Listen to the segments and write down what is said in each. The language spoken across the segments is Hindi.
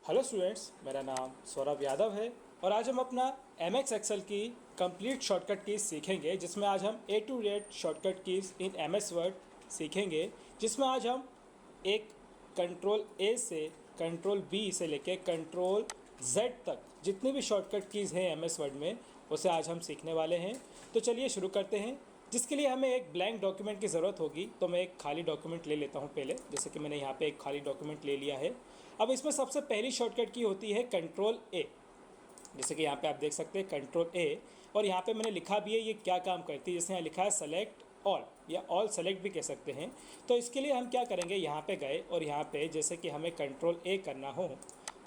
हेलो स्टूडेंट्स, मेरा नाम सौरभ यादव है और आज हम अपना MX एक्सेल की कंप्लीट शॉर्टकट कीज सीखेंगे, जिसमें आज हम A to Z shortcut keys in MS word सीखेंगे। जिसमें आज हम एक कंट्रोल A से कंट्रोल B से लेके कंट्रोल Z तक जितनी भी शॉर्टकट कीज़ हैं MS वर्ड में, उसे आज हम सीखने वाले हैं। तो चलिए शुरू करते हैं। जिसके लिए हमें एक ब्लैंक डॉक्यूमेंट की ज़रूरत होगी, तो मैं एक खाली डॉक्यूमेंट ले लेता हूँ पहले। जैसे कि मैंने यहाँ पे एक खाली डॉक्यूमेंट ले लिया है। अब इसमें सबसे पहली शॉर्टकट की होती है कंट्रोल A। जैसे कि यहाँ पे आप देख सकते हैं कंट्रोल A, और यहाँ पे मैंने लिखा भी है ये क्या काम करती है। जैसे यहाँ लिखा है सेलेक्ट ऑल या ऑल सेलेक्ट भी कह सकते हैं। तो इसके लिए हम क्या करेंगे, यहाँ पे गए और यहाँ पे जैसे कि हमें कंट्रोल A करना हो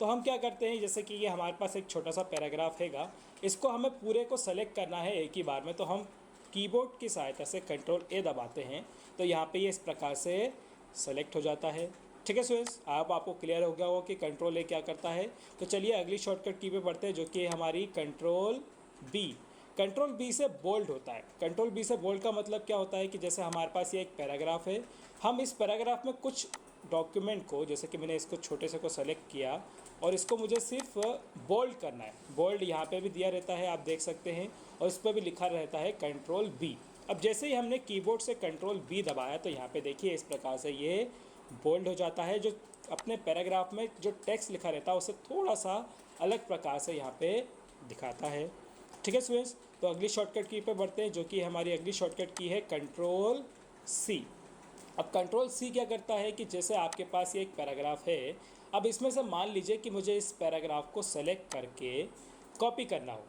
तो हम क्या करते हैं, जैसे कि ये हमारे पास एक छोटा सा पैराग्राफ हैगा, इसको हमें पूरे को सेलेक्ट करना है एक ही बार में। तो हम कीबोर्ड की सहायता से कंट्रोल A दबाते हैं, तो यहाँ पे ये इस प्रकार से सेलेक्ट हो जाता है। ठीक है स्टूडेंट्स, आपको क्लियर हो गया होगा कि कंट्रोल A क्या करता है। तो चलिए अगली शॉर्टकट की पे बढ़ते हैं, जो कि हमारी कंट्रोल B। कंट्रोल B से बोल्ड होता है। कंट्रोल B से बोल्ड का मतलब क्या होता है कि जैसे हमारे पास ये एक पैराग्राफ है, हम इस पैराग्राफ में कुछ डॉक्यूमेंट को, जैसे कि मैंने इसको छोटे से को सेलेक्ट किया और इसको मुझे सिर्फ बोल्ड करना है। बोल्ड यहाँ पे भी दिया रहता है, आप देख सकते हैं, और इस पर भी लिखा रहता है कंट्रोल B। अब जैसे ही हमने कीबोर्ड से कंट्रोल B दबाया तो यहाँ पे देखिए इस प्रकार से ये बोल्ड हो जाता है। जो अपने पैराग्राफ में जो टेक्स्ट लिखा रहता है उसे थोड़ा सा अलग प्रकार से यहाँ पे दिखाता है। ठीक है स्टूडेंट्स, तो अगली शॉर्टकट की पे बढ़ते हैं, जो कि हमारी अगली शॉर्टकट की है कंट्रोल C। अब कंट्रोल C क्या करता है कि जैसे आपके पास ये एक पैराग्राफ है, अब इसमें से मान लीजिए कि मुझे इस पैराग्राफ को सेलेक्ट करके कॉपी करना हो।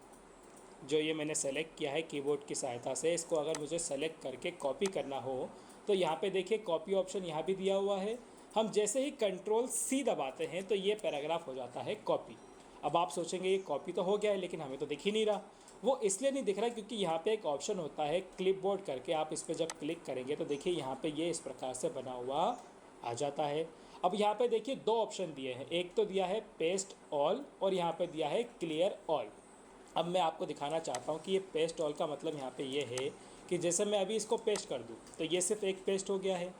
जो ये मैंने सेलेक्ट किया है कीबोर्ड की सहायता से, इसको अगर मुझे सेलेक्ट करके कॉपी करना हो तो यहाँ पे देखिए कॉपी ऑप्शन यहाँ भी दिया हुआ है। हम जैसे ही कंट्रोल C दबाते हैं तो ये पैराग्राफ हो जाता है कॉपी। अब आप सोचेंगे ये कॉपी तो हो गया है, लेकिन हमें तो दिख ही नहीं रहा। वो इसलिए नहीं दिख रहा क्योंकि यहाँ पे एक ऑप्शन होता है क्लिपबोर्ड करके, आप इस पर जब क्लिक करेंगे तो देखिए यहाँ पे ये इस प्रकार से बना हुआ आ जाता है। अब यहाँ पे देखिए दो ऑप्शन दिए हैं, एक तो दिया है पेस्ट ऑल और यहाँ पे दिया है क्लियर ऑल। अब मैं आपको दिखाना चाहता हूँ कि ये पेस्ट ऑल का मतलब यहाँ पे ये है कि जैसे मैं अभी इसको पेस्ट कर दूँ तो ये सिर्फ एक पेस्ट हो गया है।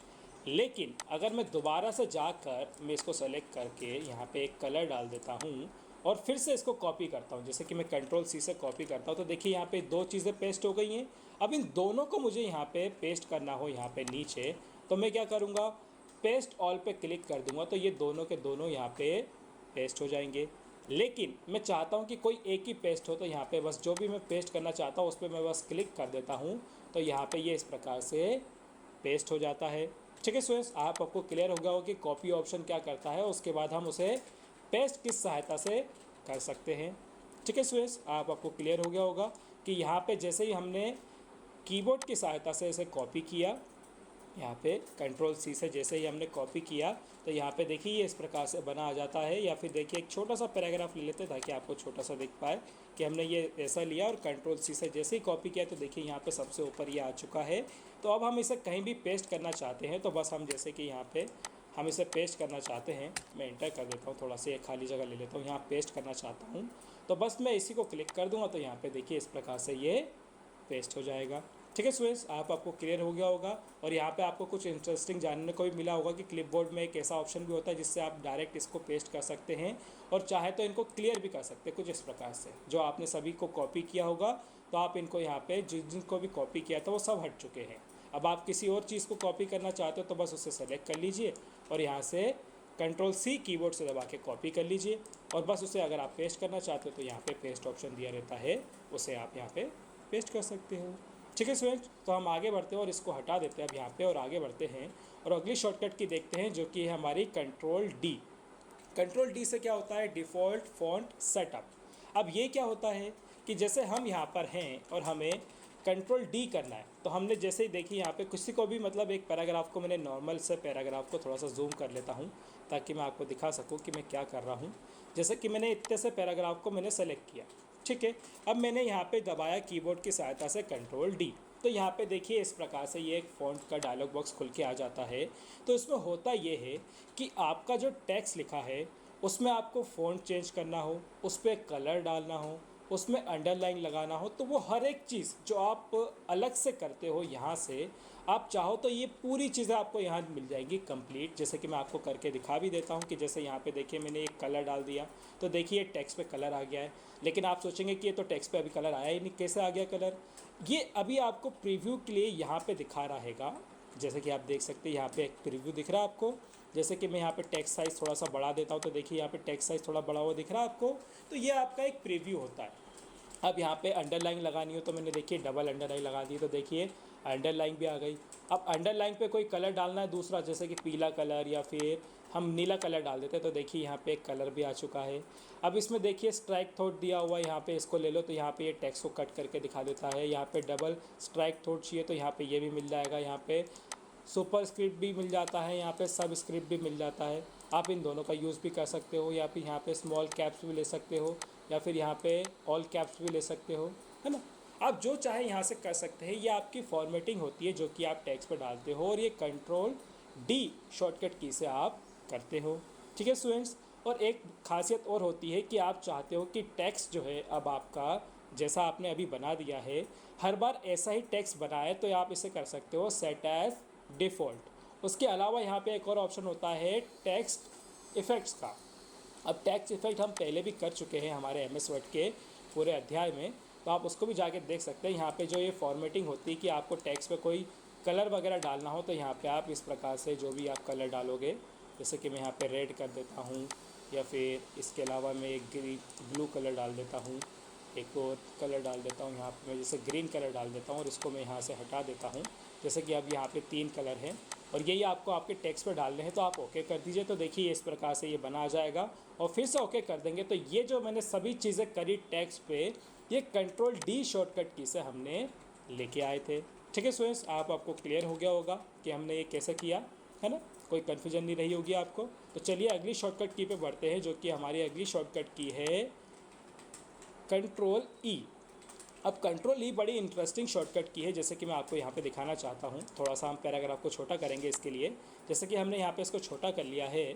लेकिन अगर मैं दोबारा से जाकर मैं इसको सेलेक्ट करके यहाँ पे एक कलर डाल देता हूँ और फिर से इसको कॉपी करता हूँ, जैसे कि मैं कंट्रोल C से कॉपी करता हूँ, तो देखिए यहाँ पे दो चीज़ें पेस्ट हो गई हैं। अब इन दोनों को मुझे यहाँ पे पेस्ट करना हो यहाँ पे नीचे, तो मैं क्या करूँगा, पेस्ट ऑल पे क्लिक कर दूँगा, तो ये दोनों के दोनों यहाँ पे पेस्ट हो जाएंगे। लेकिन मैं चाहता हूँ कि कोई एक ही पेस्ट हो, तो यहाँ पे बस जो भी मैं पेस्ट करना चाहता हूँ उस पर मैं बस क्लिक कर देता हूँ, तो यहाँ पे ये इस प्रकार से पेस्ट हो जाता है। ठीक है स्टूडेंट्स, आपको क्लियर हो गया हो कि कॉपी ऑप्शन क्या करता है, उसके बाद हम उसे पेस्ट किस सहायता से कर सकते हैं। ठीक है स्टूडेंट्स, आपको क्लियर हो गया होगा कि यहाँ पे जैसे ही हमने कीबोर्ड की सहायता से इसे कॉपी किया, यहाँ पे कंट्रोल C से जैसे ही हमने कॉपी किया तो यहाँ पे देखिए ये इस प्रकार से बना आ जाता है। या फिर देखिए एक छोटा सा पैराग्राफ ले लेते हैं ताकि आपको छोटा सा दिख पाए कि हमने ये ऐसा लिया और कंट्रोल C से जैसे ही कॉपी किया तो देखिए यहाँ पे सबसे ऊपर ये आ चुका है। तो अब हम इसे कहीं भी पेस्ट करना चाहते हैं तो बस हम जैसे कि यहाँ पे हम इसे पेस्ट करना चाहते हैं, मैं इंटर कर देता हूँ, थोड़ा सा एक खाली जगह ले लेता हूँ, यहाँ पेस्ट करना चाहता हूँ, तो बस मैं इसी को क्लिक कर दूँगा तो यहाँ पे देखिए इस प्रकार से ये पेस्ट हो जाएगा। ठीक है स्टूडेंट्स, आपको क्लियर हो गया होगा। और यहाँ पे आपको कुछ इंटरेस्टिंग जानने को भी मिला होगा कि क्लिपबोर्ड में एक ऐसा ऑप्शन भी होता है जिससे आप डायरेक्ट इसको पेस्ट कर सकते हैं और चाहे तो इनको क्लियर भी कर सकते हैं कुछ इस प्रकार से। जो आपने सभी को कॉपी किया होगा तो आप इनको यहाँ पे जिनको भी कॉपी किया था वो सब हट चुके हैं। अब आप किसी और चीज़ को कॉपी करना चाहते हो तो बस उसे सेलेक्ट कर लीजिए और यहाँ से कंट्रोल C कीबोर्ड से दबा के कॉपी कर लीजिए, और बस उसे अगर आप पेस्ट करना चाहते हो तो यहाँ पे पेस्ट ऑप्शन दिया रहता है, उसे आप यहाँ पे पेस्ट कर सकते हो। ठीक है स्टूडेंट्स, तो हम आगे बढ़ते हैं और इसको हटा देते हैं अब यहाँ पे और आगे बढ़ते हैं और अगली शॉर्टकट की देखते हैं, जो कि है हमारी कंट्रोल D। कंट्रोल D से क्या होता है, डिफ़ॉल्ट फॉन्ट सेटअप। अब ये क्या होता है कि जैसे हम यहाँ पर हैं और हमें कंट्रोल D करना है, तो हमने जैसे ही देखिए यहाँ पे किसी को भी, मतलब एक पैराग्राफ को मैंने नॉर्मल से पैराग्राफ को थोड़ा सा जूम कर लेता हूँ ताकि मैं आपको दिखा सकूँ कि मैं क्या कर रहा हूँ। जैसे कि मैंने इतने से पैराग्राफ को मैंने सेलेक्ट किया, ठीक है। अब मैंने यहाँ पे दबाया कीबोर्ड की सहायता से कंट्रोल D, तो यहाँ पे देखिए इस प्रकार से ये एक फ़ॉन्ट का डायलॉग बॉक्स खुल के आ जाता है। तो इसमें होता ये है कि आपका जो टेक्स्ट लिखा है उसमें आपको फ़ॉन्ट चेंज करना हो, उस पर कलर डालना हो, उसमें अंडरलाइन लगाना हो, तो वो हर एक चीज़ जो आप अलग से करते हो यहाँ से, आप चाहो तो ये पूरी चीज़ें आपको यहाँ मिल जाएंगी कंप्लीट। जैसे कि मैं आपको करके दिखा भी देता हूँ कि जैसे यहाँ पे देखिए मैंने एक कलर डाल दिया, तो देखिए टेक्स्ट पे कलर आ गया है। लेकिन आप सोचेंगे कि ये तो टेक्स्ट पे अभी कलर आया ही नहीं, कैसे आ गया कलर? ये अभी आपको प्रीव्यू के लिए यहाँ पे दिखा रहेगा। जैसे कि आप देख सकते हैं यहाँ पे एक प्रीव्यू दिख रहा है आपको। जैसे कि मैं यहाँ पे टेक्स्ट साइज़ थोड़ा सा बढ़ा देता हूँ, तो देखिए यहाँ पे टेक्स्ट साइज़ थोड़ा बड़ा हुआ दिख रहा है आपको। तो ये आपका एक प्रीव्यू होता है। अब यहाँ पे अंडरलाइन लगानी हो तो मैंने देखिए डबल अंडरलाइन लगा दी, तो देखिए अंडरलाइन भी आ गई। अब अंडरलाइन पे कोई कलर डालना है दूसरा, जैसे कि पीला कलर या फिर हम नीला कलर डाल देते हैं, तो देखिए यहाँ पे एक कलर भी आ चुका है। अब इसमें देखिए स्ट्राइक थ्रोट दिया हुआ है, यहाँ पे इसको ले लो तो यहाँ पे ये टेक्स्ट को कट करके दिखा देता है। यहाँ पे डबल स्ट्राइक थ्रोट चाहिए तो यहाँ पे ये भी मिल जाएगा। यहाँ पे सुपर स्क्रिप्ट भी मिल जाता है, यहाँ पे सब स्क्रिप्ट भी मिल जाता है। आप इन दोनों का यूज़ भी कर सकते हो, या फिर यहाँ पे स्मॉल कैप्स भी ले सकते हो, या फिर यहाँ पे ऑल कैप्स भी ले सकते हो, है ना। आप जो चाहे यहाँ से कर सकते हैं। ये आपकी फॉर्मेटिंग होती है जो कि आप टेक्स्ट पर डालते हो, और ये कंट्रोल डी शॉर्टकट की से आप करते हो। ठीक है स्टूडेंट्स। और एक खासियत और होती है कि आप चाहते हो कि टेक्स्ट जो है अब आपका जैसा आपने अभी बना दिया है, हर बार ऐसा ही टेक्स्ट बनाए, तो आप इसे कर सकते हो सेट एज डिफ़ॉल्ट। उसके अलावा यहाँ पे एक और ऑप्शन होता है टेक्स्ट इफ़ेक्ट्स का। अब टेक्स्ट इफ़ेक्ट हम पहले भी कर चुके हैं हमारे MS वर्ड के पूरे अध्याय में, तो आप उसको भी जाके देख सकते हैं। यहाँ पे जो ये फॉर्मेटिंग होती है कि आपको टेक्स्ट पे कोई कलर वगैरह डालना हो, तो यहाँ पे आप इस प्रकार से जो भी आप कलर डालोगे, जैसे कि मैं यहाँ पे रेड कर देता हूँ, या फिर इसके अलावा मैं एक ब्लू कलर डाल देता हूँ, एक और कलर डाल देता हूँ। यहाँ पे मैं जैसे ग्रीन कलर डाल देता हूँ और इसको मैं यहाँ से हटा देता हूँ। जैसे कि अब यहाँ पे 3 कलर हैं और यही आपको आपके टेक्स्ट पे डालने हैं, तो आप ओके कर दीजिए। तो देखिए इस प्रकार से ये बना आ जाएगा, और फिर से ओके कर देंगे तो ये जो मैंने सभी चीज़ें करी टेक्स्ट पे, ये कंट्रोल डी शॉर्टकट की से हमने लेके आए थे। ठीक है स्टूडेंट्स, आपको क्लियर हो गया होगा कि हमने ये कैसे किया, है ना। कोई कन्फ्यूजन नहीं रही होगी आपको। तो चलिए अगली शॉर्टकट की पे बढ़ते हैं, जो कि हमारी अगली शॉर्टकट की है कंट्रोल ई। अब कंट्रोल ई बड़ी इंटरेस्टिंग शॉर्टकट की है, जैसे कि मैं आपको यहाँ पे दिखाना चाहता हूँ। थोड़ा सा हम पैराग्राफ को छोटा करेंगे इसके लिए। जैसे कि हमने यहाँ पे इसको छोटा कर लिया है,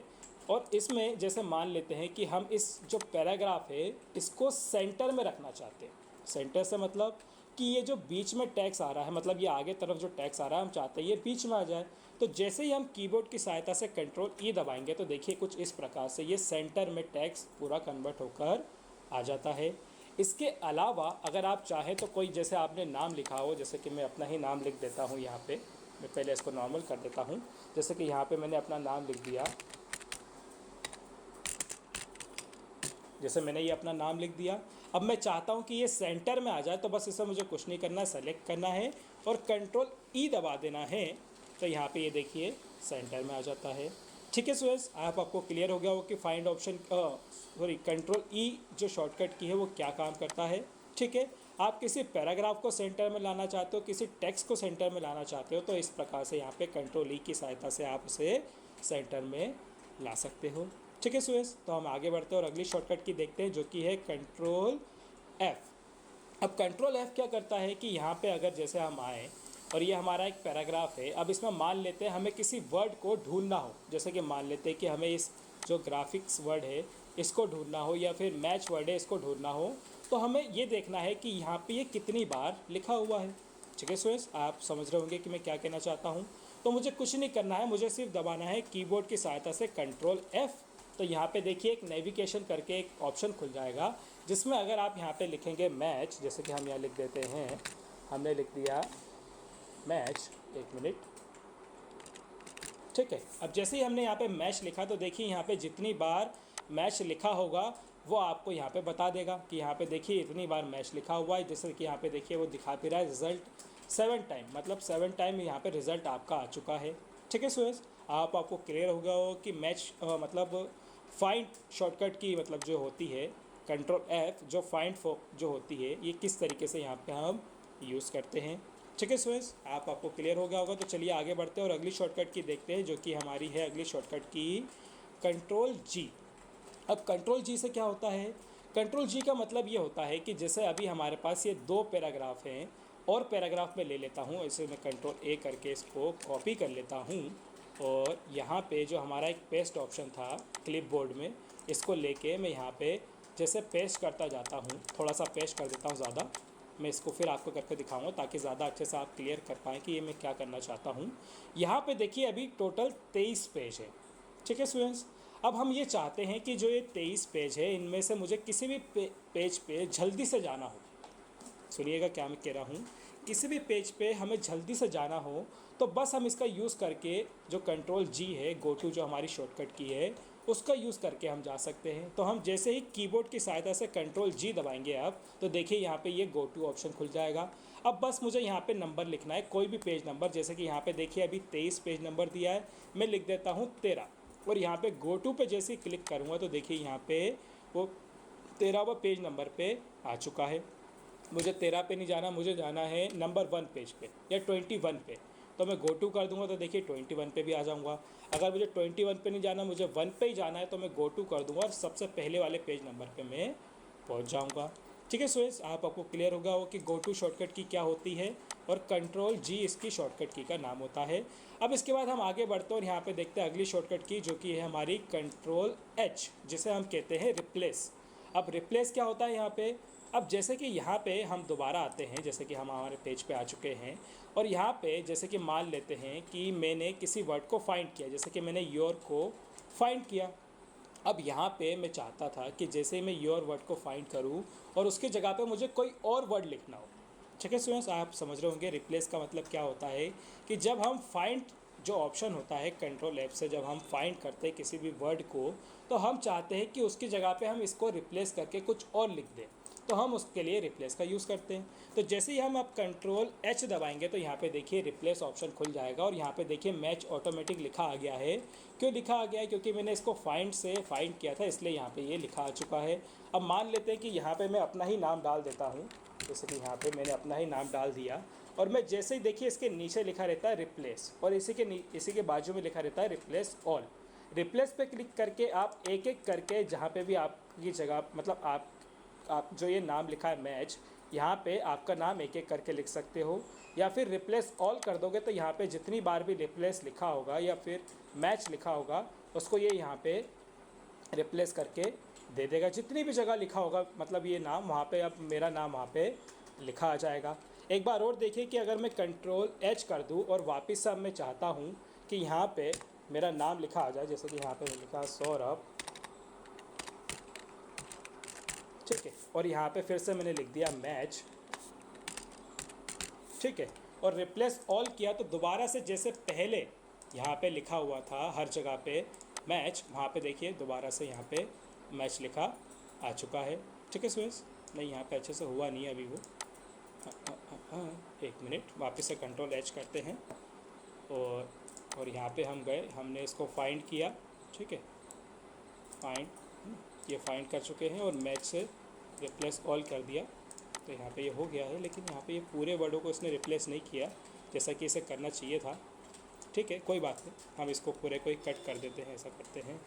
और इसमें जैसे मान लेते हैं कि हम इस जो पैराग्राफ है इसको सेंटर में रखना चाहते हैं। सेंटर से मतलब कि ये जो बीच में टैक्स आ रहा है, मतलब ये आगे तरफ जो टैक्स आ रहा है हम चाहते हैं ये बीच में आ जाए। तो जैसे ही हम कीबोर्ड की सहायता से कंट्रोल ई दबाएंगे, तो देखिए कुछ इस प्रकार से ये सेंटर में टैक्स पूरा कन्वर्ट होकर आ जाता है। इसके अलावा अगर आप चाहें तो कोई जैसे आपने नाम लिखा हो, जैसे कि मैं अपना ही नाम लिख देता हूँ यहाँ पे। मैं पहले इसको नॉर्मल कर देता हूँ। जैसे कि यहाँ पे मैंने अपना नाम लिख दिया, जैसे मैंने ये अपना नाम लिख दिया। अब मैं चाहता हूँ कि ये सेंटर में आ जाए, तो बस इसे मुझे कुछ नहीं करना है, सेलेक्ट करना है और कंट्रोल ई दबा देना है। तो यहाँ पे ये देखिए सेंटर में आ जाता है। ठीक है स्टूडेंट्स, आपको क्लियर हो गया हो कि फाइंड ऑप्शन कंट्रोल ई जो शॉर्टकट की है वो क्या काम करता है। ठीक है, आप किसी पैराग्राफ को सेंटर में लाना चाहते हो, किसी टेक्स्ट को सेंटर में लाना चाहते हो, तो इस प्रकार से यहाँ पे कंट्रोल ई की सहायता से आप उसे सेंटर में ला सकते हो। ठीक है स्टूडेंट्स, तो हम आगे बढ़ते हैं और अगली शॉर्टकट की देखते हैं, जो कि है कंट्रोल एफ़। अब कंट्रोल एफ़ क्या करता है कि यहाँ पे अगर जैसे हम आए और ये हमारा एक पैराग्राफ है, अब इसमें मान लेते हैं हमें किसी वर्ड को ढूंढना हो, जैसे कि मान लेते हैं कि हमें इस जो ग्राफिक्स वर्ड है इसको ढूंढना हो, या फिर मैच वर्ड है इसको ढूंढना हो, तो हमें ये देखना है कि यहाँ पे ये कितनी बार लिखा हुआ है। ठीक है स्टूडेंट्स, आप समझ रहे होंगे कि मैं क्या कहना चाहता हूँ। तो मुझे कुछ नहीं करना है, मुझे सिर्फ दबाना है कीबोर्ड की सहायता से कंट्रोल एफ़। तो यहाँ पे देखिए एक नेविगेशन करके एक ऑप्शन खुल जाएगा, जिसमें अगर आप यहाँ पे लिखेंगे मैच, जैसे कि हम यहाँ लिख देते हैं, हमने लिख दिया मैच, 1 मिनट। ठीक है, अब जैसे ही हमने यहाँ पे मैच लिखा, तो देखिए यहाँ पे जितनी बार मैच लिखा होगा वो आपको यहाँ पे बता देगा कि यहाँ पे देखिए इतनी बार मैच लिखा हुआ है। जैसे कि यहाँ पे देखिए वो दिखा भी रहा है रिज़ल्ट 7 टाइम, मतलब 7 टाइम यहाँ पे रिज़ल्ट आपका आ चुका है। ठीक है स्टूडेंट्स, आपको क्लियर हो गया हो कि मैच मतलब फाइंड शॉर्टकट की मतलब जो होती है कंट्रोल एफ, जो फाइंड जो होती है, ये किस तरीके से यहाँ पे हम यूज़ करते हैं। ठीक है स्टूडेंट्स, आपको क्लियर हो गया होगा। तो चलिए आगे बढ़ते हैं और अगली शॉर्टकट की देखते हैं, जो कि हमारी है अगली शॉर्टकट की कंट्रोल जी। अब कंट्रोल जी से क्या होता है? कंट्रोल जी का मतलब ये होता है कि जैसे अभी हमारे पास ये 2 पैराग्राफ हैं, और पैराग्राफ में ले लेता हूँ, ऐसे मैं कंट्रोल ए करके इसको कॉपी कर लेता हूँ, और यहाँ पे जो हमारा एक पेस्ट ऑप्शन था क्लिपबोर्ड में, इसको लेके मैं यहाँ पे जैसे पेस्ट करता जाता हूँ, थोड़ा सा पेस्ट कर देता हूँ ज़्यादा, मैं इसको फिर आपको करके दिखाऊंगा ताकि ज़्यादा अच्छे से आप क्लियर कर पाएँ कि ये मैं क्या करना चाहता हूँ। यहाँ पे देखिए अभी टोटल 23 पेज है, ठीक है स्टूडेंट्स। अब हम ये चाहते हैं कि जो ये 23 पेज है इनमें से मुझे किसी भी पेज पे जल्दी से जाना हो। सुनिएगा क्या मैं कह रहा हूँ, किसी भी पेज पे हमें जल्दी से जाना हो तो बस हम इसका यूज़ करके जो कंट्रोल जी है, गो टू जो हमारी शॉर्टकट की है, उसका यूज़ करके हम जा सकते हैं। तो हम जैसे ही कीबोर्ड की सहायता से कंट्रोल जी दबाएंगे आप, तो देखिए यहाँ पे ये गो टू ऑप्शन खुल जाएगा। अब बस मुझे यहाँ पे नंबर लिखना है, कोई भी पेज नंबर, जैसे कि यहाँ पे देखिए अभी 23 पेज नंबर दिया है, मैं लिख देता हूँ 13, और यहाँ पे गो टू पे जैसे ही क्लिक करूँगा तो देखिए यहाँ पे वो 13वां पेज नंबर पे आ चुका है। मुझे 13 पे नहीं जाना, मुझे जाना है नंबर 1 पेज पे या 21 पे, तो मैं गो टू कर दूंगा तो देखिए 21 पे भी आ जाऊंगा। अगर मुझे 21 पे नहीं जाना, मुझे 1 पे ही जाना है, तो मैं गो टू कर दूंगा और सबसे पहले वाले पेज नंबर पे मैं पहुंच जाऊंगा। ठीक है स्टूडेंट्स, आपको क्लियर होगा वो कि गो टू शॉर्टकट की क्या होती है और कंट्रोल जी इसकी शॉर्टकट की का नाम होता है। अब इसके बाद हम आगे बढ़ते हैं और यहाँ पे देखते हैं अगली शॉर्टकट की, जो कि है हमारी कंट्रोल एच, जिसे हम कहते हैं रिप्लेस। अब रिप्लेस क्या होता है यहाँ पे, अब जैसे कि यहाँ पे हम दोबारा आते हैं, जैसे कि हम हमारे पेज पे आ चुके हैं, और यहाँ पे जैसे कि मान लेते हैं कि मैंने किसी वर्ड को फाइंड किया, जैसे कि मैंने योर को फाइंड किया। अब यहाँ पे मैं चाहता था कि जैसे ही मैं योर वर्ड को फाइंड करूँ और उसकी जगह पे मुझे कोई और वर्ड लिखना हो। ठीक है स्टूडेंट्स, आप समझ रहे होंगे रिप्लेस का मतलब क्या होता है, कि जब हम फाइंड जो ऑप्शन होता है कंट्रोल ऐप से, जब हम फाइंड करते हैं किसी भी वर्ड को, तो हम चाहते हैं कि उसकी जगह पे हम इसको रिप्लेस करके कुछ और लिख दें, तो हम उसके लिए रिप्लेस का यूज़ करते हैं। तो जैसे ही हम अब कंट्रोल एच दबाएंगे तो यहाँ पे देखिए रिप्लेस ऑप्शन खुल जाएगा और यहाँ पे देखिए मैच ऑटोमेटिक लिखा आ गया है। क्यों लिखा आ गया है, क्योंकि मैंने इसको फाइंड से फाइंड किया था, इसलिए यहाँ पे ये लिखा आ चुका है। अब मान लेते हैं कि यहाँ पे मैं अपना ही नाम डाल देता हूँ, जैसे कि यहाँ पे मैंने अपना ही नाम डाल दिया, और मैं जैसे ही देखिए इसके नीचे लिखा रहता है रिप्लेस, और इसी के बाजू में लिखा रहता है रिप्लेस ऑल। रिप्लेस पे क्लिक करके आप एक एक करके जहाँ पे भी आपकी जगह, मतलब आप जो ये नाम लिखा है मैच, यहाँ पे आपका नाम एक एक करके लिख सकते हो, या फिर रिप्लेस ऑल कर दोगे तो यहाँ पे जितनी बार भी रिप्लेस लिखा होगा या फिर मैच लिखा होगा उसको ये यहाँ पे रिप्लेस करके दे देगा। जितनी भी जगह लिखा होगा मतलब ये नाम, वहाँ पे अब मेरा नाम वहाँ पे लिखा आ जाएगा। एक बार और देखिए कि अगर मैं कंट्रोल एच कर दूँ और वापस से अब मैं चाहता हूँ कि यहाँ पे मेरा नाम लिखा आ जाए, जैसे कि यहाँ पे लिखा सौरभ, ठीक है, और यहाँ पे फिर से मैंने लिख दिया मैच, ठीक है, और रिप्लेस ऑल किया तो दोबारा से जैसे पहले यहाँ पे लिखा हुआ था हर जगह पे मैच, वहाँ पे देखिए दोबारा से यहाँ पे मैच लिखा आ चुका है। ठीक है स्टूडेंट्स, नहीं यहाँ पे अच्छे से हुआ नहीं है अभी वो, एक मिनट, वापस से कंट्रोल एच करते हैं और यहाँ पे हम गए, हमने इसको फाइंड किया, ठीक है, फाइंड, ये फाइंड कर चुके हैं और मैच से रिप्लेस ऑल कर दिया, तो यहाँ पे ये हो गया है। लेकिन यहाँ पे ये पूरे वर्डों को इसने रिप्लेस नहीं किया जैसा कि इसे करना चाहिए था। ठीक है, कोई बात नहीं, हम इसको पूरे को ही कट कर देते हैं, ऐसा करते हैं,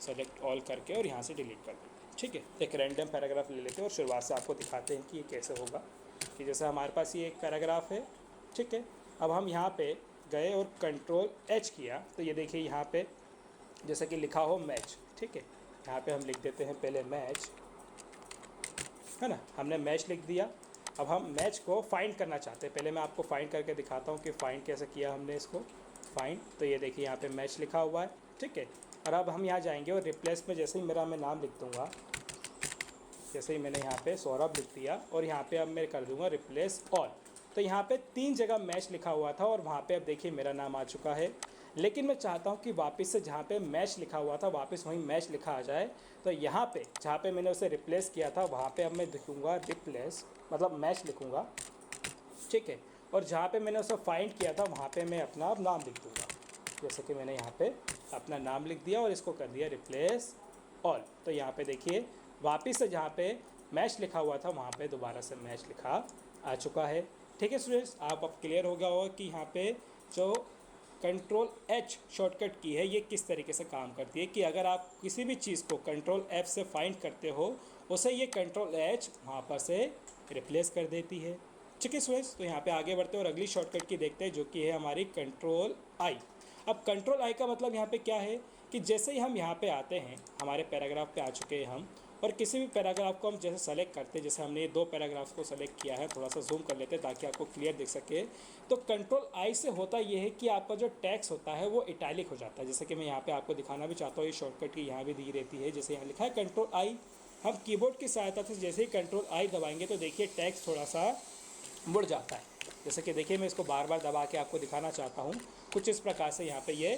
सेलेक्ट ऑल करके और यहाँ से डिलीट कर देते हैं। ठीक है, एक रैंडम पैराग्राफ ले लेते हैं और शुरुआत से आपको दिखाते हैं कि ये कैसे होगा। कि जैसे हमारे पास ये एक पैराग्राफ है, ठीक है, अब हम यहाँ पे गए और कंट्रोल एच किया तो ये देखिए यहाँ पे जैसे कि लिखा हो मैच, ठीक है, यहाँ पे हम लिख देते हैं पहले मैच, है ना, हमने मैच लिख दिया। अब हम मैच को फाइंड करना चाहते हैं, पहले मैं आपको फाइंड करके दिखाता हूँ कि फ़ाइंड कैसे किया हमने इसको फाइंड। तो ये देखिए यहाँ पे मैच लिखा हुआ है, ठीक है, और अब हम यहाँ जाएंगे और रिप्लेस में जैसे ही मैं नाम लिख दूँगा, जैसे ही मैंने यहाँ पे सौरभ लिख दिया और यहाँ पे अब मैं कर दूँगा रिप्लेस ऑल, तो यहाँ पे 3 जगह मैच लिखा हुआ था और वहाँ पे अब देखिए मेरा नाम आ चुका है। लेकिन मैं चाहता हूँ कि वापस से जहाँ पे मैच लिखा हुआ था वापस वहीं मैच लिखा आ जाए, तो यहाँ पे जहाँ पे मैंने उसे रिप्लेस किया था वहाँ पे अब मैं लिखूँगा रिप्लेस, मतलब मैच लिखूँगा, ठीक है, और जहाँ पे मैंने उसे फाइंड किया था वहाँ पे मैं अपना अब नाम लिख दूँगा, जैसे कि मैंने यहाँ पे अपना नाम लिख दिया और इसको कर दिया रिप्लेस ऑल। तो यहाँ पे देखिए वापस से जहाँ पे मैच लिखा हुआ था वहाँ पे दोबारा से मैच लिखा आ चुका है। ठीक है स्टूडेंट्स, आप अब क्लियर हो गया होगा कि यहाँ पे जो कंट्रोल एच शॉर्टकट की है ये किस तरीके से काम करती है, कि अगर आप किसी भी चीज़ को कंट्रोल एफ से फाइंड करते हो उसे ये कंट्रोल एच वहाँ पर से रिप्लेस कर देती है। ठीक है स्टूडेंट्स, तो यहाँ पे आगे बढ़ते हैं और अगली शॉर्टकट की देखते हैं जो कि है हमारी कंट्रोल आई। अब कंट्रोल आई का मतलब यहाँ पे क्या है कि जैसे ही हम यहाँ पे आते हैं, हमारे पैराग्राफ पे आ चुके हैं हम, और किसी भी पैराग्राफ को हम जैसे सेलेक्ट करते हैं, जैसे हमने ये 2 पैराग्राफ्स को सेलेक्ट किया है, थोड़ा सा जूम कर लेते हैं ताकि आपको क्लियर दिख सके। तो कंट्रोल आई से होता ये है कि आपका जो टेक्स्ट होता है वो इटैलिक हो जाता है। जैसे कि मैं यहाँ पे आपको दिखाना भी चाहता हूँ, ये शॉर्टकट की यहाँ भी दी रहती है, जैसे यहाँ लिखा है कंट्रोल आई। हम कीबोर्ड की सहायता से जैसे ही कंट्रोल आई दबाएंगे तो देखिए टेक्स्ट थोड़ा सा मुड़ जाता है। जैसे कि देखिए मैं इसको बार बार दबा के आपको दिखाना चाहता हूँ, कुछ इस प्रकार से यहाँ पे ये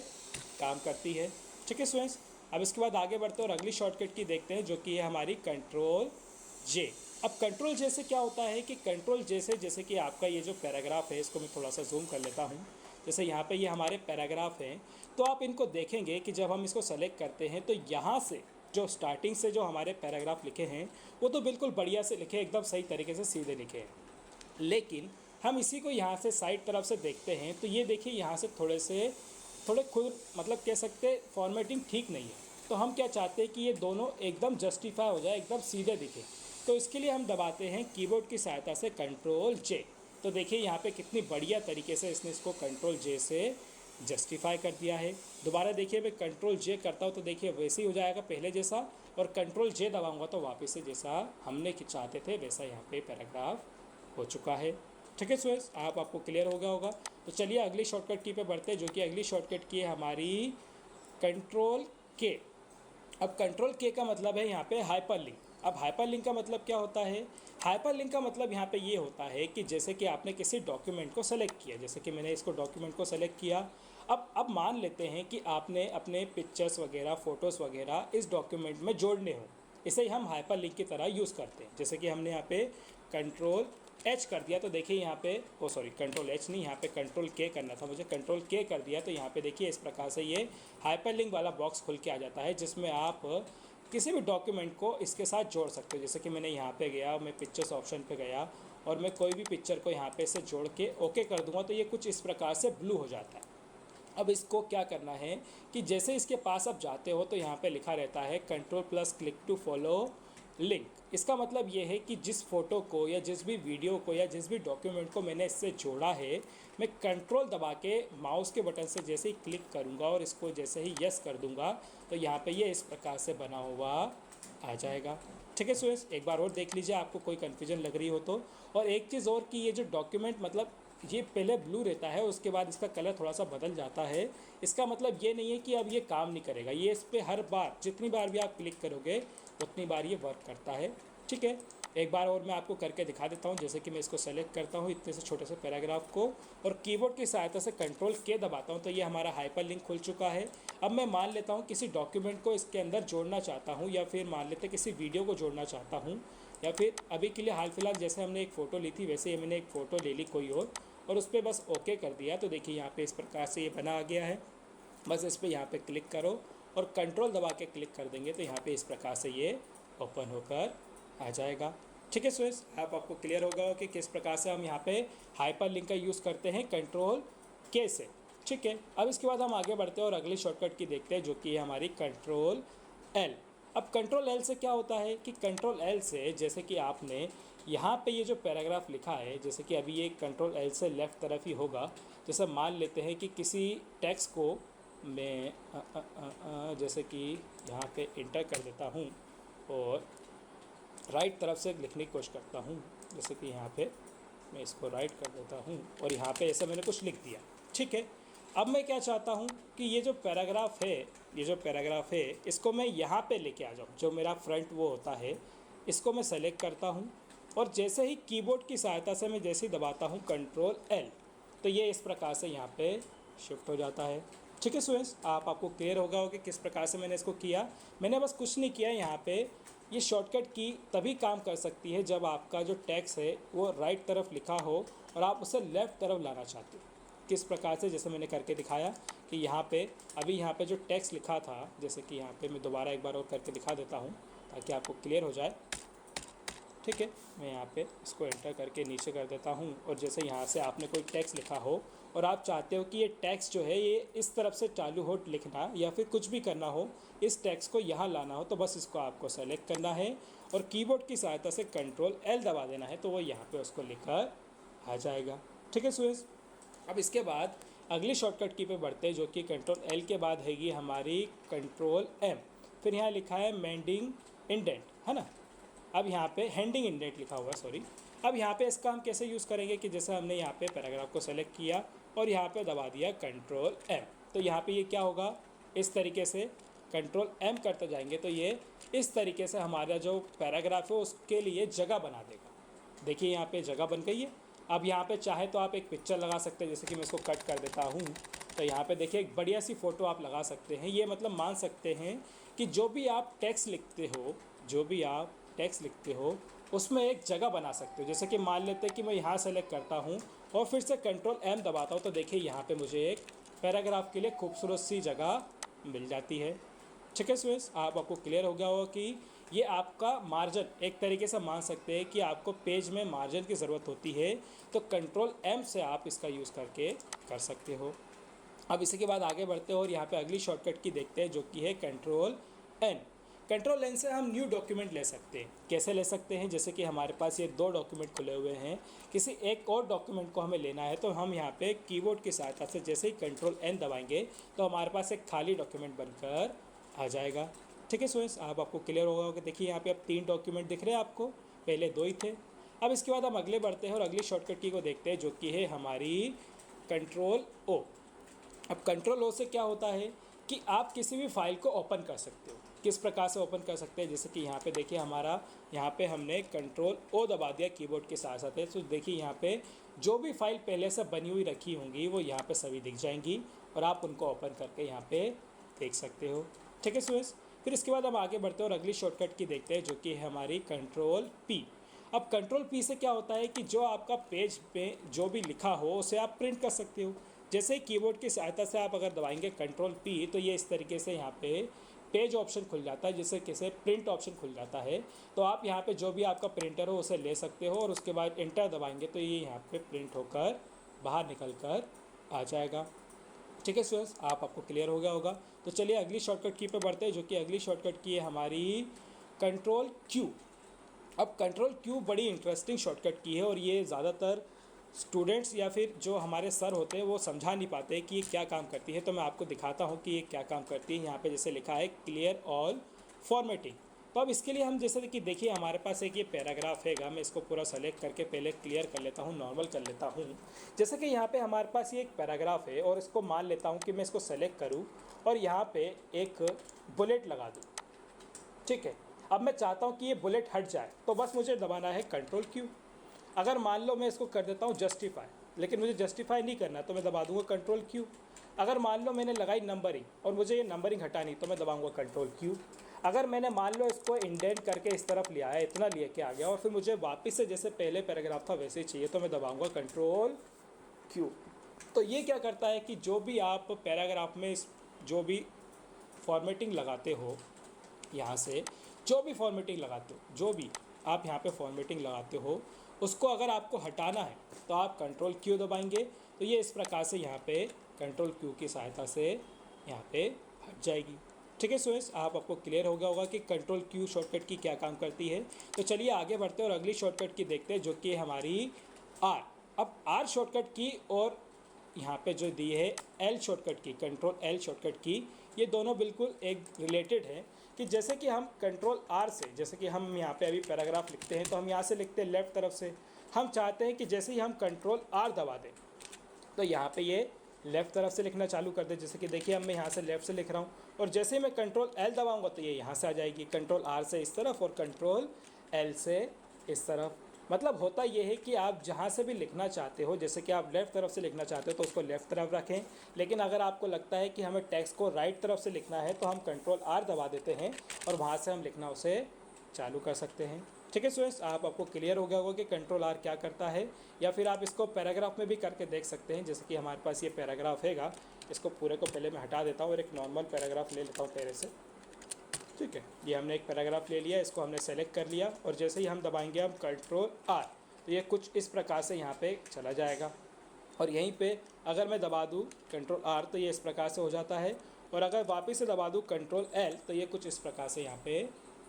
काम करती है। ठीक है स्टूडेंट्स, अब इसके बाद आगे बढ़ते हैं और अगली शॉर्टकट की देखते हैं, जो कि है हमारी कंट्रोल जे। अब कंट्रोल जे से क्या होता है कि कंट्रोल जे से जैसे कि आपका ये जो पैराग्राफ है, इसको मैं थोड़ा सा जूम कर लेता हूँ। जैसे यहाँ पे ये हमारे पैराग्राफ हैं, तो आप इनको देखेंगे कि जब हम इसको सेलेक्ट करते हैं तो यहाँ से जो स्टार्टिंग से जो हमारे पैराग्राफ लिखे हैं वो तो बिल्कुल बढ़िया से लिखे, एकदम सही तरीके से सीधे लिखे हैं। लेकिन हम इसी को यहाँ से साइड तरफ से देखते हैं तो ये देखिए यहाँ से थोड़े खुद मतलब कह सकते फॉर्मेटिंग ठीक नहीं है। तो हम क्या चाहते हैं कि ये दोनों एकदम जस्टिफाई हो जाए, एकदम सीधे दिखे। तो इसके लिए हम दबाते हैं कीबोर्ड की सहायता से कंट्रोल जे। तो देखिए यहाँ पे कितनी बढ़िया तरीके से इसने इसको कंट्रोल जे से जस्टिफाई कर दिया है। दोबारा देखिए मैं कंट्रोल जे करता हूँ तो देखिए वैसे ही हो जाएगा पहले जैसा, और कंट्रोल जे दबाऊँगा तो वापस से जैसा हमने चाहते थे वैसा यहाँ पे पैराग्राफ हो चुका है। ठीक है स्टूडेंट्स, आपको क्लियर हो गया होगा। तो चलिए अगली शॉर्टकट की पे बढ़ते हैं, जो कि अगली शॉर्टकट की है हमारी कंट्रोल के। अब कंट्रोल के का मतलब है यहाँ पे हाइपर लिंक। अब हाइपर लिंक का मतलब क्या होता है? हाइपर लिंक का मतलब यहाँ पे ये होता है कि जैसे कि आपने किसी डॉक्यूमेंट को सेलेक्ट किया, जैसे कि मैंने इसको डॉक्यूमेंट को सेलेक्ट किया। अब मान लेते हैं कि आपने अपने पिक्चर्स वगैरह, फ़ोटोज़ वगैरह इस डॉक्यूमेंट में जोड़ने हो, इसे ही हम हाइपर लिंक की तरह यूज़ करते हैं। जैसे कि हमने यहाँ पे कंट्रोल एच कर दिया तो देखिए यहाँ पे कंट्रोल एच नहीं, यहाँ पे कंट्रोल के करना था मुझे, कंट्रोल के कर दिया तो यहाँ पे देखिए इस प्रकार से ये हाइपर लिंक वाला बॉक्स खुल के आ जाता है, जिसमें आप किसी भी डॉक्यूमेंट को इसके साथ जोड़ सकते हो। जैसे कि मैंने यहाँ पे गया, मैं पिक्चर्स ऑप्शन पे गया और मैं कोई भी पिक्चर को यहाँ पे से जोड़ के ओके कर दूँगा तो ये कुछ इस प्रकार से ब्लू हो जाता है। अब इसको क्या करना है कि जैसे इसके पास आप जाते हो तो यहाँ पे लिखा रहता है control plus click to follow link. इसका मतलब ये है कि जिस फ़ोटो को या जिस भी वीडियो को या जिस भी डॉक्यूमेंट को मैंने इससे जोड़ा है, मैं कंट्रोल दबा के माउस के बटन से जैसे ही क्लिक करूँगा और इसको जैसे ही यस कर दूँगा तो यहाँ पे ये इस प्रकार से बना हुआ आ जाएगा। ठीक है स्टूडेंट्स, एक बार और देख लीजिए आपको कोई कन्फ्यूजन लग रही हो तो। और एक चीज़ और कि ये जो डॉक्यूमेंट मतलब ये पहले ब्लू रहता है, उसके बाद इसका कलर थोड़ा सा बदल जाता है। इसका मतलब ये नहीं है कि अब ये काम नहीं करेगा, ये इस पर हर बार जितनी बार भी आप क्लिक करोगे उतनी बार ये वर्क करता है। ठीक है, एक बार और मैं आपको करके दिखा देता हूँ। जैसे कि मैं इसको सेलेक्ट करता हूँ इतने से छोटे से पैराग्राफ को और कीबोर्ड की सहायता से कंट्रोल के दबाता हूँ तो ये हमारा हाइपर लिंक खुल चुका है। अब मैं मान लेता हूँ किसी डॉक्यूमेंट को इसके अंदर जोड़ना चाहता हूँ, या फिर मान लेते किसी वीडियो को जोड़ना चाहता हूँ, या फिर अभी के लिए हाल फिलहाल जैसे हमने एक फ़ोटो ली थी वैसे ही मैंने एक फ़ोटो ले ली कोई और उस पर बस ओके कर दिया तो देखिए यहाँ पे इस प्रकार से ये बना आ गया है। बस इस पर यहाँ पे क्लिक करो और कंट्रोल दबा के क्लिक कर देंगे तो यहाँ पे इस प्रकार से ये ओपन होकर आ जाएगा। ठीक है स्टूडेंट्स, आपको क्लियर होगा कि किस प्रकार से हम यहाँ पे हाइपर लिंक का यूज़ करते हैं कंट्रोल के से। ठीक है, अब इसके बाद हम आगे बढ़ते हैं और अगली शॉर्टकट की देखते हैं, जो कि है हमारी कंट्रोल एल। अब कंट्रोल एल से क्या होता है कि कंट्रोल एल से जैसे कि आपने यहाँ पे ये जो पैराग्राफ लिखा है, जैसे कि अभी ये कंट्रोल एल से लेफ़्ट तरफ ही होगा। जैसे मान लेते हैं कि किसी टेक्स्ट को मैं जैसे कि यहाँ पे इंटर कर देता हूँ और राइट तरफ से लिखने की कोशिश करता हूँ। जैसे कि यहाँ पे मैं इसको राइट कर देता हूँ और यहाँ पे ऐसे मैंने कुछ लिख दिया। ठीक है, अब मैं क्या चाहता हूँ कि ये जो पैराग्राफ है इसको मैं यहाँ पे लेके आ जाऊँ। जो मेरा फ्रंट वो होता है इसको मैं सेलेक्ट करता हूँ और जैसे ही कीबोर्ड की सहायता से मैं जैसे ही दबाता हूँ कंट्रोल एल तो ये इस प्रकार से यहाँ पे शिफ्ट हो जाता है। ठीक है स्टूडेंट्स, आपको क्लियर होगा कि किस प्रकार से मैंने इसको किया। मैंने बस कुछ नहीं किया। यहाँ पे ये शॉर्टकट की तभी काम कर सकती है जब आपका जो टेक्स्ट है वो राइट तरफ लिखा हो और आप उसे लेफ़्ट तरफ लाना चाहते हो। किस प्रकार से, जैसे मैंने करके दिखाया कि यहाँ पे अभी यहाँ पे जो टेक्स्ट लिखा था, जैसे कि यहाँ पे मैं दोबारा एक बार और करके दिखा देता हूँ ताकि आपको क्लियर हो जाए। ठीक है, मैं यहाँ पे इसको एंटर करके नीचे कर देता हूँ और जैसे यहाँ से आपने कोई टेक्स्ट लिखा हो और आप चाहते हो कि ये टेक्स्ट जो है ये इस तरफ से चालू हो लिखना या फिर कुछ भी करना हो, इस टेक्स्ट को यहाँ लाना हो, तो बस इसको आपको सेलेक्ट करना है और कीबोर्ड की सहायता से कंट्रोल एल दबा देना है तो वो यहाँ पे उसको लिखकर आ जाएगा। ठीक है स्टूडेंट्स, अब इसके बाद अगली शॉर्टकट की पे बढ़ते हैं, जो कि कंट्रोल एल के बाद हैगी हमारी कंट्रोल एम। फिर यहाँ लिखा है मेंडिंग इंडेंट। है ना। अब यहाँ पे हेडिंग इंडेंट लिखा हुआ है, सॉरी। अब यहाँ पे इसका हम कैसे यूज़ करेंगे कि जैसे हमने यहाँ पे पैराग्राफ को सेलेक्ट किया और यहाँ पे दबा दिया कंट्रोल एम, तो यहाँ पे ये क्या होगा, इस तरीके से कंट्रोल एम करते जाएंगे तो ये इस तरीके से हमारा जो पैराग्राफ है उसके लिए जगह बना देगा। देखिए यहाँ पे जगह बन गई है। अब यहाँ पे चाहे तो आप एक पिक्चर लगा सकते हैं, जैसे कि मैं इसको कट कर देता हूँ, तो यहाँ पे देखिए एक बढ़िया सी फ़ोटो आप लगा सकते हैं। ये मतलब मान सकते हैं कि जो भी आप टेक्स्ट लिखते हो, जो भी आप टेक्स्ट लिखते हो उसमें एक जगह बना सकते हो। जैसे कि मान लेते हैं कि मैं यहाँ सेलेक्ट करता हूँ और फिर से कंट्रोल एम दबाता हूँ, तो देखिए यहाँ पे मुझे एक पैराग्राफ के लिए खूबसूरत सी जगह मिल जाती है। ठीक है स्टूडेंट्स, आपको क्लियर हो गया होगा कि ये आपका मार्जिन, एक तरीके से मान सकते हैं कि आपको पेज में मार्जिन की ज़रूरत होती है, तो कंट्रोल एम से आप इसका यूज़ करके कर सकते हो। अब इसी के बाद आगे बढ़ते हो और यहाँ पे अगली शॉर्टकट की देखते हैं जो कि है कंट्रोल एन। कंट्रोल एन से हम न्यू डॉक्यूमेंट ले सकते हैं। कैसे ले सकते हैं, जैसे कि हमारे पास ये 2 डॉक्यूमेंट खुले हुए हैं, किसी एक और डॉक्यूमेंट को हमें लेना है, तो हम यहाँ पे कीबोर्ड की सहायता से जैसे ही कंट्रोल एन दबाएंगे तो हमारे पास एक खाली डॉक्यूमेंट बनकर आ जाएगा। ठीक है स्टूडेंट्स, आपको क्लियर होगा कि देखिए यहाँ पे अब 3 डॉक्यूमेंट दिख रहे हैं आपको, पहले 2 ही थे। अब इसके बाद हम अगले बढ़ते हैं और अगली शॉर्टकट की को देखते हैं जो कि है हमारी कंट्रोल ओ। अब कंट्रोल ओ से क्या होता है कि आप किसी भी फाइल को ओपन कर सकते हो। किस प्रकार से ओपन कर सकते हैं, जैसे कि यहाँ पे देखिए हमारा यहाँ पे हमने कंट्रोल ओ दबा दिया कीबोर्ड के साथ साथ है, तो देखिए यहाँ पे जो भी फाइल पहले से बनी हुई रखी होंगी वो यहाँ पे सभी दिख जाएंगी और आप उनको ओपन करके यहाँ पे देख सकते हो। ठीक है स्टूडेंट्स, फिर इसके बाद हम आगे बढ़ते हैं और अगली शॉर्टकट की देखते हैं जो कि है हमारी कंट्रोल पी। अब कंट्रोल पी से क्या होता है कि जो आपका पेज पे जो भी लिखा हो उसे आप प्रिंट कर सकते हो। जैसे कीबोर्ड की सहायता से आप अगर दबाएंगे कंट्रोल पी तो ये इस तरीके से यहाँ पे पेज ऑप्शन खुल जाता है, जिससे कैसे प्रिंट ऑप्शन खुल जाता है। तो आप यहाँ पे जो भी आपका प्रिंटर हो उसे ले सकते हो और उसके बाद इंटर दबाएंगे तो ये यहाँ पे प्रिंट होकर बाहर निकल कर आ जाएगा। ठीक है स्टूडेंट्स, आपको क्लियर हो गया होगा। तो चलिए अगली शॉर्टकट की पे बढ़ते हैं जो कि अगली शॉर्टकट की है हमारी कंट्रोल क्यू। अब कंट्रोल क्यू बड़ी इंटरेस्टिंग शॉर्टकट की है और ये ज़्यादातर स्टूडेंट्स या फिर जो हमारे सर होते हैं वो समझा नहीं पाते कि ये क्या काम करती है, तो मैं आपको दिखाता हूँ कि ये क्या काम करती है। यहाँ पे जैसे लिखा है क्लियर ऑल फॉर्मेटिंग, तो अब इसके लिए हम जैसे कि देखिए हमारे पास एक ये पैराग्राफ हैगा, मैं इसको पूरा सेलेक्ट करके पहले क्लियर कर लेता हूँ, नॉर्मल कर लेता हूँ। जैसे कि यहाँ पे हमारे पास ये एक पैराग्राफ है और इसको मान लेता हूँ कि मैं इसको सेलेक्ट करूँ और यहाँ पे एक बुलेट लगा दूँ। ठीक है, अब मैं चाहता हूँ कि ये बुलेट हट जाए, तो बस मुझे दबाना है कंट्रोल क्यू। अगर मान लो मैं इसको कर देता हूँ जस्टिफाई, लेकिन मुझे जस्टिफाई नहीं करना तो मैं दबा दूँगा कंट्रोल क्यू। अगर मान लो मैंने लगाई नंबरिंग और मुझे ये नंबरिंग हटानी तो मैं दबाऊँगा कंट्रोल क्यू। अगर मैंने मान लो इसको इंडेंट करके इस तरफ लिया है, इतना लिए के आ गया और फिर मुझे वापस से जैसे पहले पैराग्राफ था वैसे ही चाहिए तो मैं दबाऊँगा कंट्रोल क्यू। तो ये क्या करता है कि जो भी आप पैराग्राफ में जो भी फॉर्मेटिंग लगाते हो, यहाँ से जो भी फॉर्मेटिंग लगाते हो, जो भी आप यहाँ पे फॉर्मेटिंग लगाते हो उसको अगर आपको हटाना है तो आप कंट्रोल क्यू दबाएंगे तो ये इस प्रकार से यहाँ पे कंट्रोल क्यू की सहायता से यहाँ पे हट जाएगी। ठीक है स्टूडेंट्स, आपको क्लियर हो गया होगा कि कंट्रोल क्यू शॉर्टकट की क्या काम करती है। तो चलिए आगे बढ़ते हैं और अगली शॉर्टकट की देखते हैं जो कि हमारी आर। अब आर शॉर्टकट की और यहाँ पे जो दी है एल शॉर्टकट की, कंट्रोल एल शॉर्टकट की, ये दोनों बिल्कुल एक रिलेटेड है। कि जैसे कि हम कंट्रोल आर से, जैसे कि हम यहाँ पे अभी पैराग्राफ लिखते हैं तो हम यहाँ से लिखते हैं लेफ़्ट तरफ से, हम चाहते हैं कि जैसे ही हम कंट्रोल आर दबा दें तो यहाँ पे ये लेफ़्ट तरफ से लिखना चालू कर दे। जैसे कि देखिए अब मैं यहाँ से लेफ़्ट से लिख रहा हूँ और जैसे ही मैं कंट्रोल एल दबाऊँगा तो ये यहाँ से आ जाएगी, कंट्रोल आर से इस तरफ और कंट्रोल एल से इस तरफ। मतलब होता ये है कि आप जहाँ से भी लिखना चाहते हो, जैसे कि आप लेफ़्ट तरफ से लिखना चाहते हो तो उसको लेफ़्ट तरफ रखें, लेकिन अगर आपको लगता है कि हमें टेक्स्ट को राइट तरफ से लिखना है तो हम कंट्रोल आर दबा देते हैं और वहाँ से हम लिखना उसे चालू कर सकते हैं। ठीक है स्टूडेंट्स, आपको क्लियर हो गया होगा कि कंट्रोल आर क्या करता है, या फिर आप इसको पैराग्राफ में भी करके देख सकते हैं। जैसे कि हमारे पास ये पैराग्राफ हैगा, इसको पूरे को पहले मैं हटा देता हूँ और एक नॉर्मल पैराग्राफ ले लेता हूँ पहले से। ठीक है, ये हमने एक पैराग्राफ ले लिया, इसको हमने सेलेक्ट कर लिया और जैसे ही हम दबाएंगे हम कंट्रोल आर तो ये कुछ इस प्रकार से यहाँ पे चला जाएगा। और यहीं पे अगर मैं दबा दूँ कंट्रोल आर तो ये इस प्रकार से हो जाता है, और अगर वापस से दबा दूँ कंट्रोल एल तो ये कुछ इस प्रकार से यहाँ पे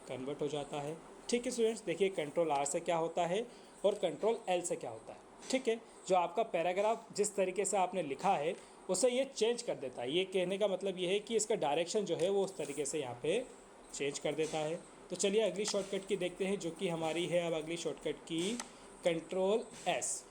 कन्वर्ट हो जाता है। ठीक है स्टूडेंट्स, देखिए कंट्रोल आर से क्या होता है और कंट्रोल एल से क्या होता है। ठीक है, जो आपका पैराग्राफ जिस तरीके से आपने लिखा है उसे ये चेंज कर देता है। ये कहने का मतलब ये है कि इसका डायरेक्शन जो है वो उस तरीके से यहाँ पे चेंज कर देता है। तो चलिए अगली शॉर्टकट की देखते हैं, जो कि हमारी है अब अगली शॉर्टकट की control S.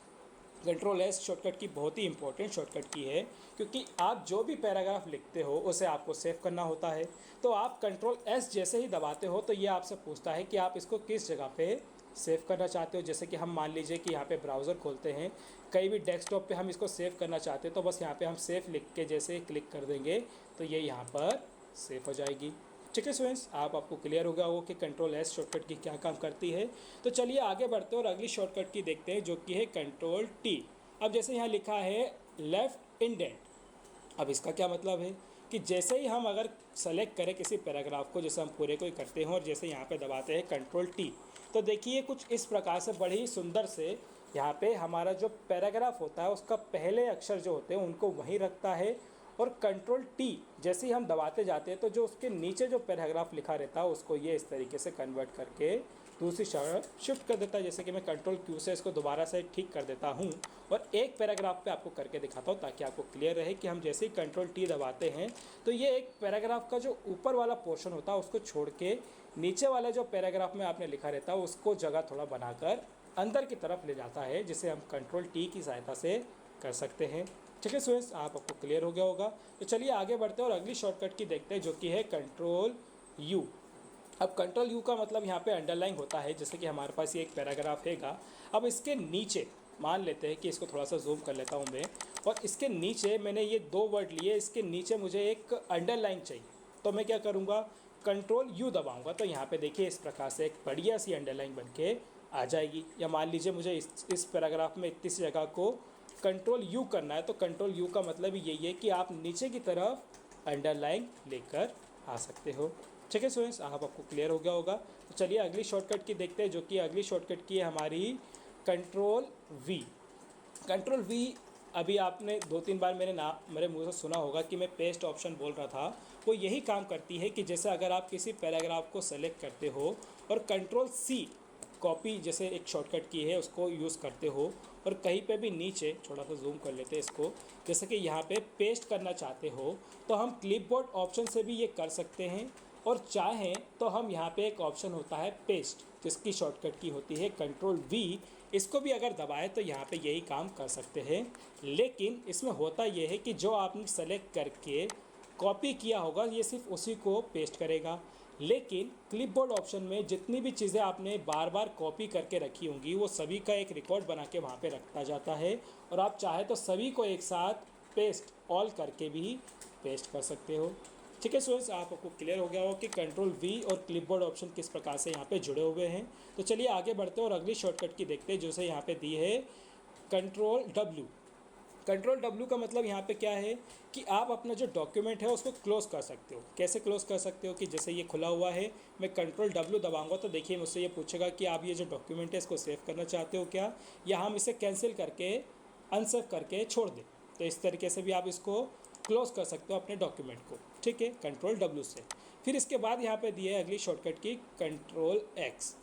Control S shortcut की बहुत ही इंपॉर्टेंट शॉर्टकट की है, क्योंकि आप जो भी पैराग्राफ लिखते हो उसे आपको सेव करना होता है। तो आप कंट्रोल एस जैसे ही दबाते हो तो ये आपसे पूछता है कि आप इसको किस जगह पे सेव करना चाहते हो। जैसे कि हम मान लीजिए कि यहाँ पे ब्राउज़र खोलते हैं, कहीं भी डेस्कटॉप पे हम इसको सेव करना चाहते हैं, तो बस यहाँ पे हम सेव लिख के जैसे क्लिक कर देंगे तो ये यहाँ पर सेव हो जाएगी। ठीक है स्टूडेंट्स, आपको क्लियर हो गया होगा कि कंट्रोल एस शॉर्टकट की क्या काम करती है। तो चलिए आगे बढ़ते हैं और अगली शॉर्टकट की देखते हैं, जो कि है कंट्रोल टी। अब जैसे यहाँ लिखा है लेफ़्ट इंडेंट, अब इसका क्या मतलब है कि जैसे ही हम अगर सेलेक्ट करें किसी पैराग्राफ को, जैसे हम पूरे को ही करते हैं और जैसे यहाँ पे दबाते हैं कंट्रोल टी, तो देखिए कुछ इस प्रकार से बड़ी ही सुंदर से यहाँ पे हमारा जो पैराग्राफ होता है उसका पहले अक्षर जो होते हैं उनको वहीं रखता है, और कंट्रोल टी जैसे ही हम दबाते जाते हैं तो जो उसके नीचे जो पैराग्राफ लिखा रहता है उसको ये इस तरीके से कन्वर्ट करके दूसरी शिफ्ट कर देता है। जैसे कि मैं कंट्रोल क्यू से इसको दोबारा से ठीक कर देता हूँ और एक पैराग्राफ पे आपको करके दिखाता हूँ, ताकि आपको क्लियर रहे कि हम जैसे ही कंट्रोल टी दबाते हैं तो ये एक पैराग्राफ का जो ऊपर वाला पोर्शन होता है उसको छोड़ के नीचे वाले जो पैराग्राफ में आपने लिखा रहता है उसको जगह थोड़ा बनाकर अंदर की तरफ ले जाता है, जिसे हम कंट्रोल टी की सहायता से कर सकते हैं। ठीक है स्टूडेंट्स, आपको क्लियर हो गया होगा। तो चलिए आगे बढ़ते हैं और अगली शॉर्टकट की देखते हैं, जो कि है कंट्रोल यू। अब कंट्रोल यू का मतलब यहाँ पे अंडरलाइन होता है। जैसे कि हमारे पास ये एक पैराग्राफ हैगा, अब इसके नीचे मान लेते हैं कि इसको थोड़ा सा जूम कर लेता हूँ मैं, और इसके नीचे मैंने ये दो वर्ड लिए, इसके नीचे मुझे एक अंडरलाइन चाहिए, तो मैं क्या करूँगा, कंट्रोल यू दबाऊँगा, तो यहाँ पे देखिए इस प्रकार से एक बढ़िया सी अंडरलाइन बन के आ जाएगी। या मान लीजिए मुझे इस पैराग्राफ में इतनी सी जगह को कंट्रोल यू करना है, तो कंट्रोल यू का मतलब यही है कि आप नीचे की तरफ अंडरलाइन लेकर आ सकते हो। ठीक है स्टूडेंट्स, आपको क्लियर हो गया होगा। तो चलिए अगली शॉर्टकट की देखते हैं, जो कि अगली शॉर्टकट की है हमारी कंट्रोल वी। कंट्रोल वी अभी आपने 2-3 बार मेरे मुँह से सुना होगा कि मैं पेस्ट ऑप्शन बोल रहा था। वो यही काम करती है कि जैसे अगर आप किसी पैराग्राफ को सेलेक्ट करते हो और कंट्रोल सी कॉपी जैसे एक शॉर्टकट की है उसको यूज़ करते हो, और कहीं पे भी नीचे थोड़ा सा जूम कर लेते हैं इसको, जैसे कि यहाँ पे पेस्ट करना चाहते हो तो हम क्लिपबोर्ड ऑप्शन से भी ये कर सकते हैं, और चाहें तो हम यहाँ पे एक ऑप्शन होता है पेस्ट, जिसकी शॉर्टकट की होती है कंट्रोल वी, इसको भी अगर दबाएं तो यहाँ पे यही काम कर सकते हैं। लेकिन इसमें होता ये है कि जो आपने सेलेक्ट करके कॉपी किया होगा ये सिर्फ उसी को पेस्ट करेगा, लेकिन क्लिपबोर्ड ऑप्शन में जितनी भी चीज़ें आपने बार बार कॉपी करके रखी होंगी वो सभी का एक रिकॉर्ड बना के वहाँ पे रखता जाता है, और आप चाहे तो सभी को एक साथ पेस्ट ऑल करके भी पेस्ट कर सकते हो। ठीक है स्टूडेंट्स, आपको क्लियर हो गया हो कि कंट्रोल वी और क्लिपबोर्ड ऑप्शन किस प्रकार से यहाँ पे जुड़े हुए हैं। तो चलिए आगे बढ़ते हैं और अगली शॉर्टकट की देखते हैं, जो से यहाँ पे दी है कंट्रोल डब्ल्यू। कंट्रोल डब्ल्यू का मतलब यहाँ पे क्या है कि आप अपना जो डॉक्यूमेंट है उसको क्लोज़ कर सकते हो। कैसे क्लोज़ कर सकते हो कि जैसे ये खुला हुआ है, मैं कंट्रोल डब्ल्यू दबाऊंगा तो देखिए मुझसे ये पूछेगा कि आप ये जो डॉक्यूमेंट है इसको सेव करना चाहते हो क्या, या हम इसे कैंसिल करके अनसेव करके छोड़ दें। तो इस तरीके से भी आप इसको क्लोज़ कर सकते हो अपने डॉक्यूमेंट को। ठीक है, कंट्रोल डब्ल्यू से। फिर इसके बाद यहाँ पे दिए है अगली शॉर्टकट की कंट्रोल एक्स।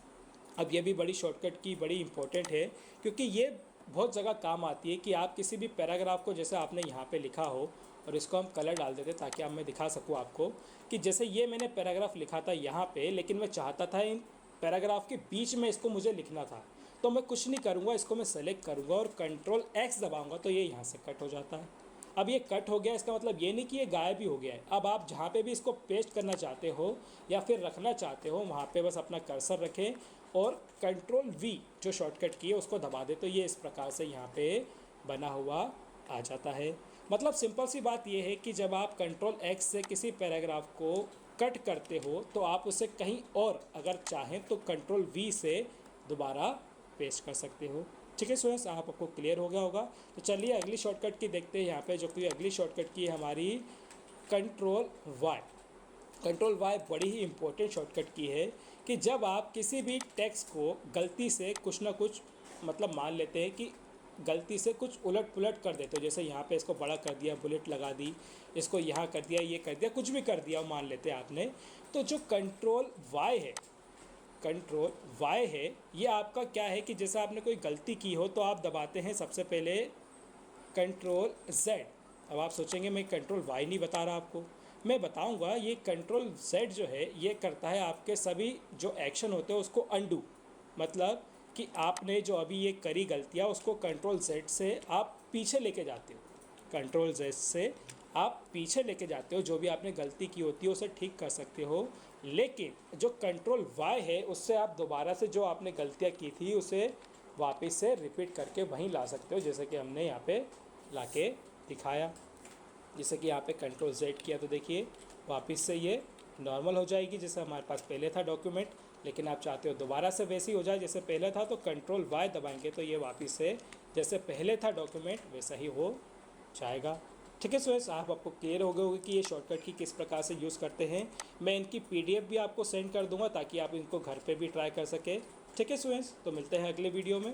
अब ये भी बड़ी शॉर्टकट की बड़ी इंपॉर्टेंट है, क्योंकि ये बहुत जगह काम आती है कि आप किसी भी पैराग्राफ को जैसे आपने यहाँ पे लिखा हो, और इसको हम कलर डाल देते ताकि अब मैं दिखा सकूँ आपको कि जैसे ये मैंने पैराग्राफ लिखा था यहाँ पे, लेकिन मैं चाहता था इन पैराग्राफ के बीच में इसको मुझे लिखना था, तो मैं कुछ नहीं करूँगा, इसको मैं सेलेक्ट करूँगा और कंट्रोल एक्स दबाऊँगा तो ये यहाँ से कट हो जाता है। अब ये कट हो गया, इसका मतलब ये नहीं कि ये गायब ही हो गया है। अब आप जहाँ पे भी इसको पेस्ट करना चाहते हो या फिर रखना चाहते हो वहाँ पे बस अपना कर्सर रखें और कंट्रोल वी जो शॉर्टकट की है उसको दबा दे, तो ये इस प्रकार से यहाँ पे बना हुआ आ जाता है। मतलब सिंपल सी बात ये है कि जब आप कंट्रोल एक्स से किसी पैराग्राफ को कट करते हो तो आप उसे कहीं और अगर चाहें तो कंट्रोल वी से दोबारा पेस्ट कर सकते हो। ठीक है स्टूडेंट्स, आपको क्लियर हो गया होगा। तो चलिए अगली शॉर्टकट की देखते हैं यहाँ पे, जो कि अगली शॉर्टकट की है हमारी कंट्रोल वाई। कंट्रोल वाई बड़ी ही इंपॉर्टेंट शॉर्टकट की है कि जब आप किसी भी टेक्स्ट को गलती से कुछ ना कुछ मतलब मान लेते हैं कि गलती से कुछ उलट पुलट कर देते हो, जैसे यहाँ पे इसको बड़ा कर दिया, बुलेट लगा दी, इसको यहाँ कर दिया, ये कर दिया, कुछ भी कर दिया मान लेते हैं आपने, तो जो कंट्रोल वाई है ये आपका क्या है कि जैसे आपने कोई गलती की हो तो आप दबाते हैं सबसे पहले कंट्रोल जेड। अब आप सोचेंगे मैं कंट्रोल वाई नहीं बता रहा आपको, मैं बताऊंगा। ये कंट्रोल Z जो है ये करता है आपके सभी जो एक्शन होते हैं उसको अंडू, मतलब कि आपने जो अभी ये करी गलतियाँ उसको कंट्रोल Z से आप पीछे लेके जाते हो। कंट्रोल Z से आप पीछे लेके जाते हो, जो भी आपने गलती की होती है उसे ठीक कर सकते हो। लेकिन जो कंट्रोल Y है उससे आप दोबारा से जो आपने गलतियाँ की थी उसे वापस से रिपीट करके वहीं ला सकते हो, जैसे कि हमने यहाँ पे लाके दिखाया। जैसे कि यहाँ पे कंट्रोल Z किया तो देखिए वापस से ये नॉर्मल हो जाएगी जैसे हमारे पास पहले था डॉक्यूमेंट। लेकिन आप चाहते हो दोबारा से वैसे ही हो जाए जैसे पहले था, तो कंट्रोल Y दबाएंगे तो ये वापस से जैसे पहले था डॉक्यूमेंट वैसा ही हो जाएगा। ठीक है स्टूडेंट्स, आपको क्लियर हो गए होगी कि ये शॉर्टकट की किस प्रकार से यूज़ करते हैं। मैं इनकी PDF भी आपको सेंड कर दूंगा ताकि आप इनको घर पे भी ट्राई कर सकें। ठीक है स्टूडेंट्स, तो मिलते हैं अगले वीडियो में।